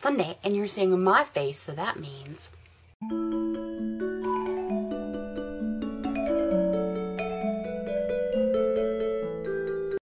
Sunday, and you're seeing my face, so that means...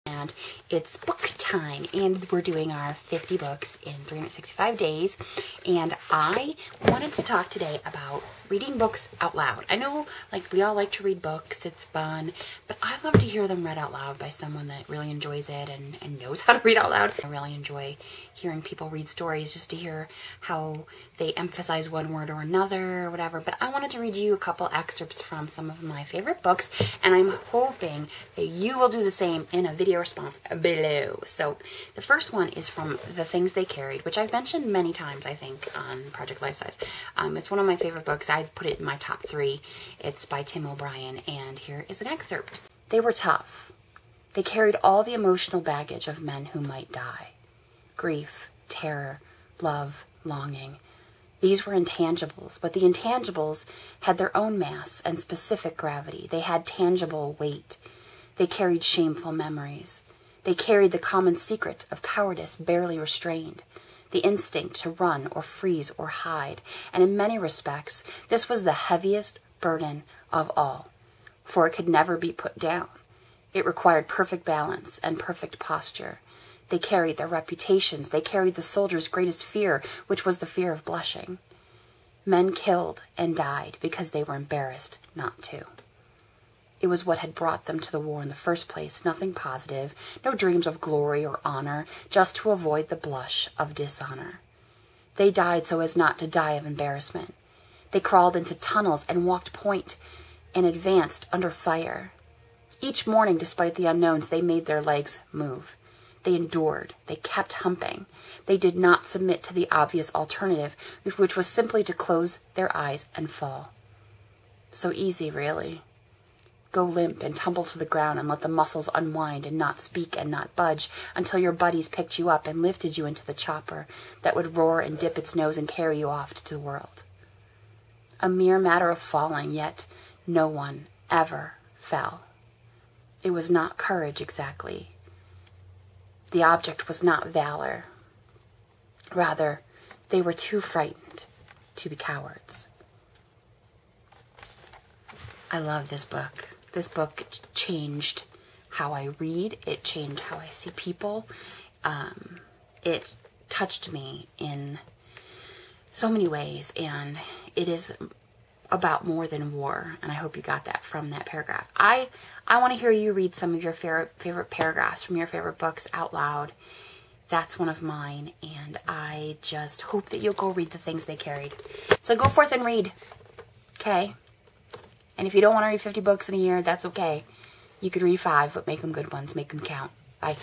And it's book time, and we're doing our 50 books in 365 days, and I wanted to talk today about reading books out loud. I know, like, we all like to read books, it's fun, but I love to hear them read out loud by someone that really enjoys it and knows how to read out loud. I really enjoy hearing people read stories just to hear how they emphasize one word or another or whatever, but I wanted to read you a couple excerpts from some of my favorite books, and I'm hoping that you will do the same in a video response below. So the first one is from The Things They Carried, which I've mentioned many times, I think, on Project Life Size. It's one of my favorite books. I'd put it in my top 3. It's by Tim O'Brien, and here is an excerpt. They were tough. They carried all the emotional baggage of men who might die. Grief, terror, love, longing. These were intangibles, but the intangibles had their own mass and specific gravity. They had tangible weight. They carried shameful memories. They carried the common secret of cowardice barely restrained, the instinct to run or freeze or hide, and in many respects, this was the heaviest burden of all, for it could never be put down. It required perfect balance and perfect posture. They carried their reputations. They carried the soldiers' greatest fear, which was the fear of blushing. Men killed and died because they were embarrassed not to. It was what had brought them to the war in the first place, nothing positive, no dreams of glory or honor, just to avoid the blush of dishonor. They died so as not to die of embarrassment. They crawled into tunnels and walked point and advanced under fire. Each morning, despite the unknowns, they made their legs move. They endured. They kept humping. They did not submit to the obvious alternative, which was simply to close their eyes and fall. So easy, really. Go limp and tumble to the ground and let the muscles unwind and not speak and not budge until your buddies picked you up and lifted you into the chopper that would roar and dip its nose and carry you off to the world. A mere matter of falling, yet no one ever fell. It was not courage exactly. The object was not valor. Rather, they were too frightened to be cowards. I love this book. This book changed how I read. It changed how I see people. It touched me in so many ways, and it is about more than war, and I hope you got that from that paragraph. I want to hear you read some of your favorite paragraphs from your favorite books out loud. That's one of mine, and I just hope that you'll go read The Things They Carried. So go forth and read, okay? And if you don't want to read 50 books in a year, that's okay. You could read 5, but make them good ones. Make them count. Bye.